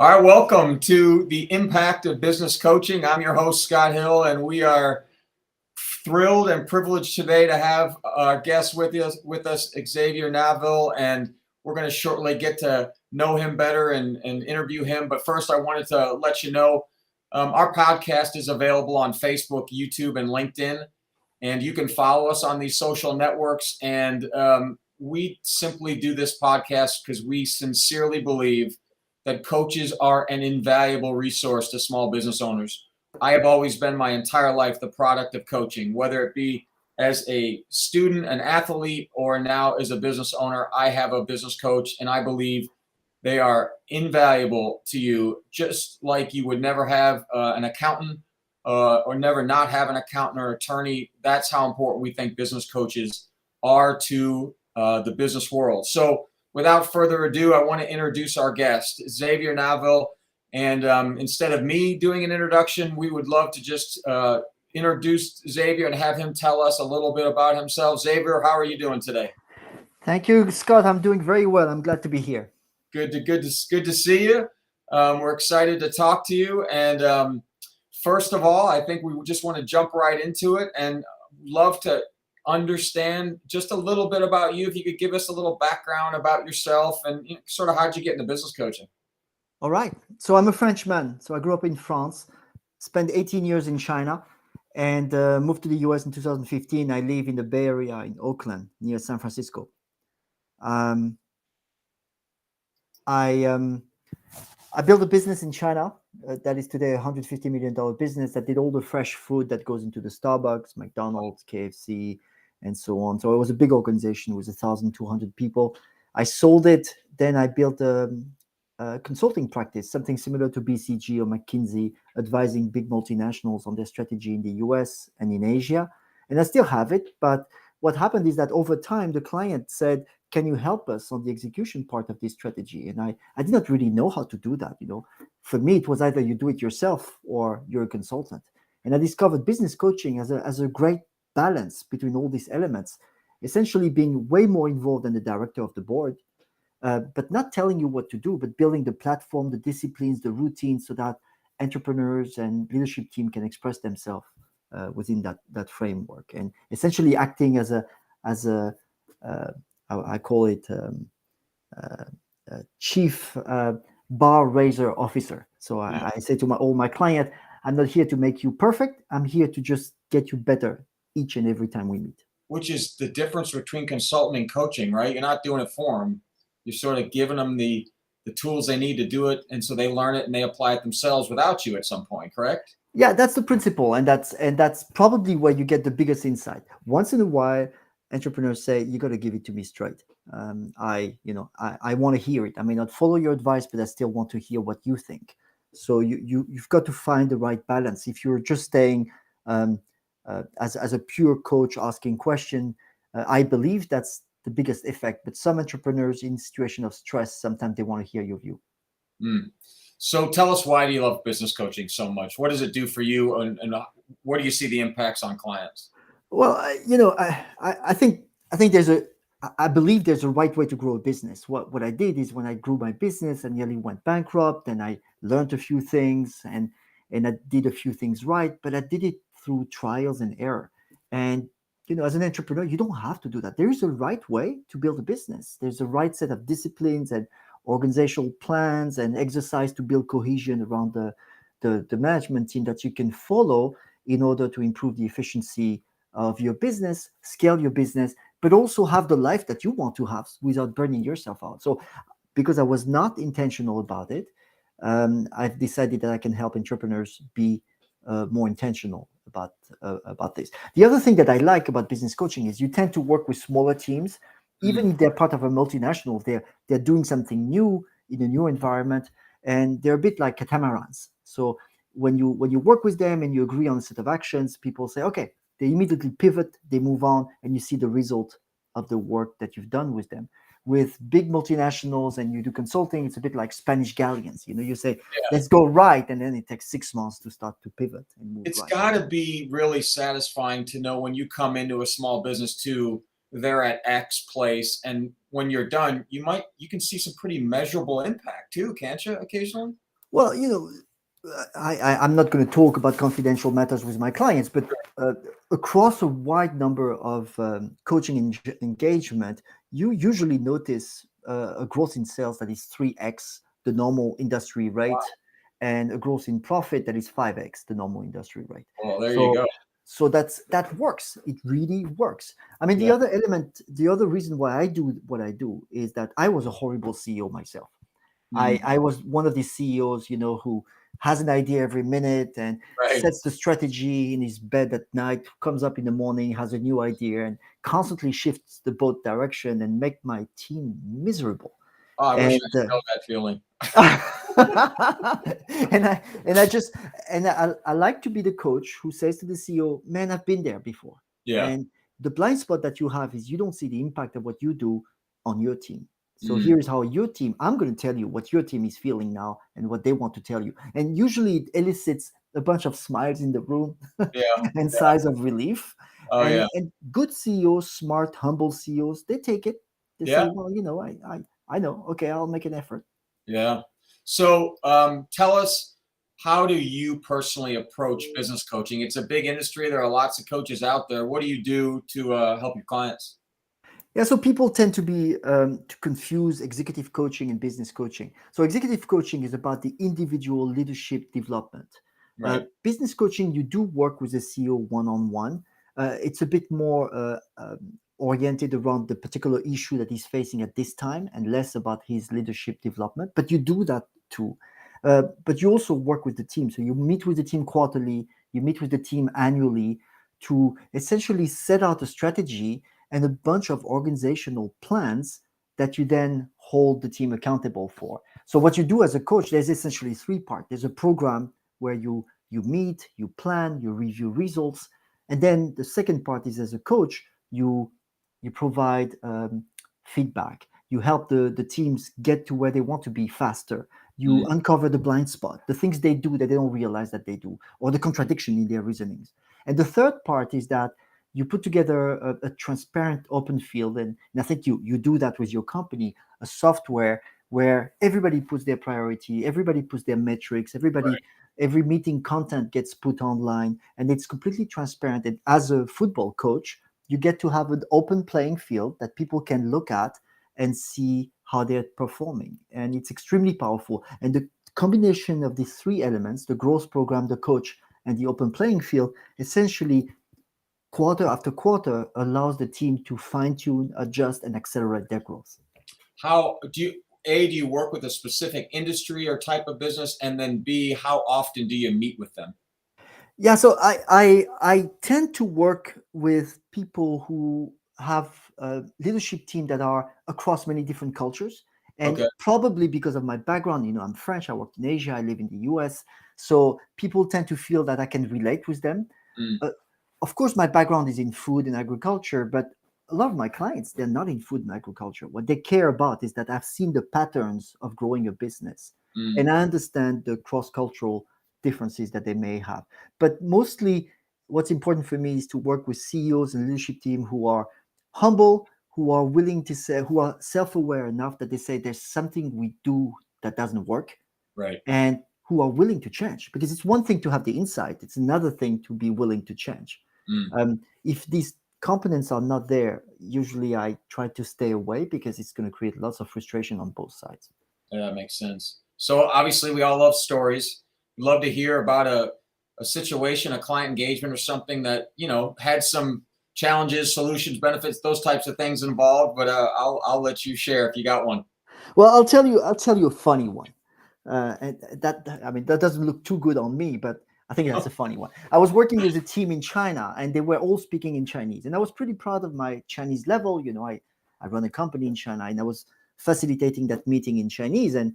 All right, welcome to the Impact of Business Coaching. I'm your host, Scott Hill, and we are thrilled and privileged today to have our guest with us, Xavier Naville, and we're going to shortly get to know him better and interview him. But first, I wanted to let you know our podcast is available on Facebook, YouTube, and LinkedIn, and you can follow us on these social networks. And we simply do this podcast because we sincerely believe that coaches are an invaluable resource to small business owners. I have always been my entire life the product of coaching, whether it be as a student, an athlete, or now as a business owner. I have a business coach, and I believe they are invaluable to you, just like you would never have an accountant or never not have an accountant or attorney. That's how important we think business coaches are to the business world. So without further ado, I want to introduce our guest, Xavier Naville. And instead of me doing an introduction, we would love to just introduce Xavier and have him tell us a little bit about himself. Xavier, how are you doing today? Thank you, Scott. I'm doing very well. I'm glad to be here. Good to see you. We're excited to talk to you. And first of all, I think we just want to jump right into it and love to understand just a little bit about you. If you could give us a little background about yourself and sort of how'd you get into business coaching? All right. So I'm a Frenchman. So I grew up in France, spent 18 years in China, and moved to the US in 2015. I live in the Bay Area in Oakland, near San Francisco. Um, I I built a business in China that is today a $150 million business that did all the fresh food that goes into the Starbucks, McDonald's, KFC, and so on. So it was a big organization with 1,200 people. I sold it. Then I built a consulting practice, something similar to BCG or McKinsey, advising big multinationals on their strategy in the US and in Asia. And I still have it. But what happened is that over time, the client said, can you help us on the execution part of this strategy? And I did not really know how to do that. For me, it was either you do it yourself or you're a consultant. And I discovered business coaching as a great balance between all these elements, essentially being way more involved than the director of the board, but not telling you what to do, but building the platform, the disciplines, the routines, so that entrepreneurs and leadership team can express themselves within that framework, and essentially acting as a I call it chief bar raiser officer. So I say to all my clients, I'm not here to make you perfect. I'm here to just get you better each and every time we meet. Which is the difference between consulting and coaching, right? You're not doing it for them. You're sort of giving them the tools they need to do it, and so they learn it and they apply it themselves without you at some point, correct? Yeah, that's the principle, and that's probably where you get the biggest insight. Once in a while, entrepreneurs say, "You got to give it to me straight." I want to hear it. I may not follow your advice, but I still want to hear what you think. So you've got to find the right balance. If you're just staying as a pure coach asking question, I believe that's the biggest effect. But some entrepreneurs in situation of stress, sometimes they want to hear your view. Mm. So tell us, why do you love business coaching so much? What does it do for you, and where do you see the impacts on clients? Well, I think I believe there's a right way to grow a business. What I did is when I grew my business, I nearly went bankrupt, and I learned a few things, and I did a few things right, but I did it through trials and error. And as an entrepreneur, you don't have to do that. There is a right way to build a business. There's a right set of disciplines and organizational plans and exercise to build cohesion around the management team that you can follow in order to improve the efficiency of your business, scale your business, but also have the life that you want to have without burning yourself out. So, because I was not intentional about it, I've decided that I can help entrepreneurs be more intentional about this. The other thing that I like about business coaching is you tend to work with smaller teams, even if they're part of a multinational. They're doing something new in a new environment, and they're a bit like catamarans. So when you work with them and you agree on a set of actions, people say, okay, they immediately pivot, they move on, and you see the result of the work that you've done with them. With big multinationals and you do consulting, it's a bit like Spanish galleons. You say, let's go right, and then it takes 6 months to start to pivot and move It's right. got to be really satisfying to know when you come into a small business too, they're at X place, and when you're done, you can see some pretty measurable impact too, can't you? Occasionally. Well, I'm not going to talk about confidential matters with my clients, but uh, across a wide number of coaching engagement, you usually notice a growth in sales that is 3x the normal industry rate, and a growth in profit that is 5x the normal industry rate. Well, there you So, go. that works. It really works. I mean, Yeah. the other reason why I do what I do is that I was a horrible CEO myself. Mm, I was one of these CEOs, who has an idea every minute and right. sets the strategy in his bed at night, comes up in the morning, has a new idea, and constantly shifts the boat direction and make my team miserable. Oh, I wish And I could know that feeling. and I just I like to be the coach who says to the CEO, "Man, I've been there before." Yeah. And the blind spot that you have is you don't see the impact of what you do on your team. So Mm, here is how your team. I'm going to tell you what your team is feeling now and what they want to tell you. And usually it elicits a bunch of smiles in the room yeah. and sighs of relief. Oh, And yeah. and good CEOs, smart, humble CEOs, they take it. They say, Yeah. well, I know. Okay, I'll make an effort. Yeah. So, tell us, how do you personally approach business coaching? It's a big industry. There are lots of coaches out there. What do you do to help your clients? Yeah, so people tend to confuse executive coaching and business coaching. So executive coaching is about the individual leadership development. Right. Business coaching, you do work with the CEO one on one. It's a bit more oriented around the particular issue that he's facing at this time, and less about his leadership development. But you do that too. But you also work with the team. So you meet with the team quarterly. You meet with the team annually to essentially set out a strategy and a bunch of organizational plans that you then hold the team accountable for. So what you do as a coach, there's essentially three parts. There's a program where you meet, you plan, you review results, and then the second part is, as a coach, you provide feedback. You help the teams get to where they want to be faster. You Mm, uncover the blind spot, the things they do that they don't realize that they do, or the contradiction in their reasonings. And the third part is that you put together a transparent open field, and I think you do that with your company, a software where everybody puts their priority, everybody puts their metrics, right. every meeting content gets put online, and it's completely transparent. And as a football coach, you get to have an open playing field that people can look at and see how they're performing, and it's extremely powerful. And the combination of these three elements, the growth program, the coach, and the open playing field, essentially quarter after quarter allows the team to fine tune, adjust, and accelerate their growth. How do you, A, do you work with a specific industry or type of business? And then B, how often do you meet with them? Yeah, so I tend to work with people who have a leadership team that are across many different cultures. And Okay. probably because of my background, I'm French, I worked in Asia, I live in the US. So people tend to feel that I can relate with them. Mm, Uh, of course, my background is in food and agriculture, but a lot of my clients, they're not in food and agriculture. What they care about is that I've seen the patterns of growing a business, mm, and I understand the cross cultural differences that they may have. But mostly, what's important for me is to work with CEOs and leadership team who are humble, who are willing to say, who are self aware enough that they say there's something we do that doesn't work, right. and who are willing to change. Because it's one thing to have the insight, it's another thing to be willing to change. Mm, If these components are not there, usually I try to stay away because it's going to create lots of frustration on both sides. yeah, that makes sense. So obviously we all love stories. We love to hear about a situation, a client engagement or something that, had some challenges, solutions, benefits, those types of things involved. But I'll let you share if you got one. Well, I'll tell you a funny one. And that I mean that doesn't look too good on me, but I think that's a funny one. I was working with a team in China, and they were all speaking in Chinese, and I was pretty proud of my Chinese level. I run a company in China, and I was facilitating that meeting in Chinese, and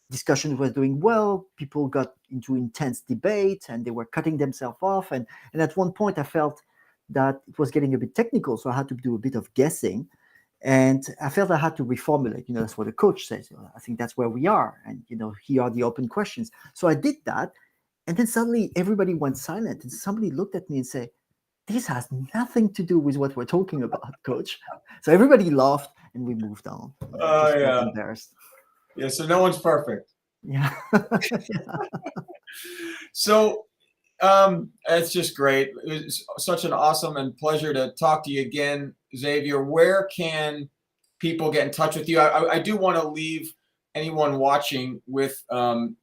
discussions were doing well. People got into intense debate, and they were cutting themselves off, and at one point I felt that it was getting a bit technical, so I had to do a bit of guessing, and I felt I had to reformulate. That's what the coach says. I think that's where we are. And, here are the open questions. So I did that. And then suddenly everybody went silent. And somebody looked at me and said, this has nothing to do with what we're talking about, coach. So everybody laughed and we moved on. I Oh just felt yeah. embarrassed. Yeah. So no one's perfect. Yeah. So it's just great. It's such an awesome and pleasure to talk to you again, Xavier. Where can people get in touch with you? I do want to leave anyone watching with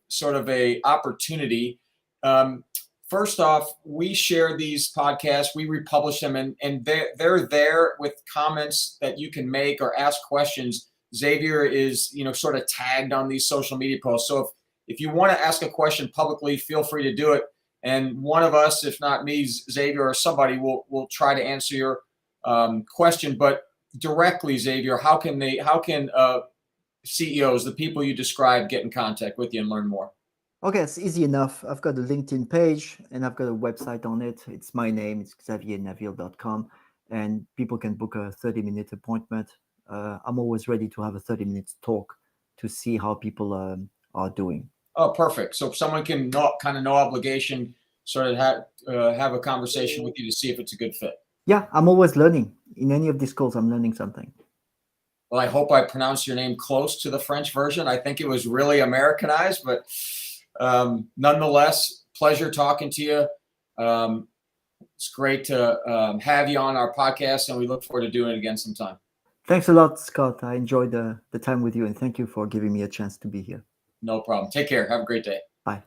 sort of a opportunity. Um, First off, we share these podcasts, we republish them, and they're there with comments that you can make or ask questions. Xavier is, sort of tagged on these social media posts. So if you want to ask a question publicly, feel free to do it. And one of us, if not me, Xavier, or somebody, will try to answer your question. But directly, Xavier, how can CEOs, the people you described, get in contact with you and learn more? Okay, it's easy enough. I've got a LinkedIn page and I've got a website on it. It's my name, it's xaviernaville.com, and people can book a 30-minute appointment. I'm always ready to have a 30-minute talk to see how people are doing. Oh, perfect. So someone can no obligation sort of have a conversation with you to see if it's a good fit. Yeah, I'm always learning. In any of these calls, I'm learning something. Well, I hope I pronounced your name close to the French version. I think it was really Americanized, but nonetheless, pleasure talking to you. It's great to have you on our podcast, and we look forward to doing it again sometime. Thanks a lot, Scott. I enjoyed the time with you, and thank you for giving me a chance to be here. No problem. Take care. Have a great day. Bye.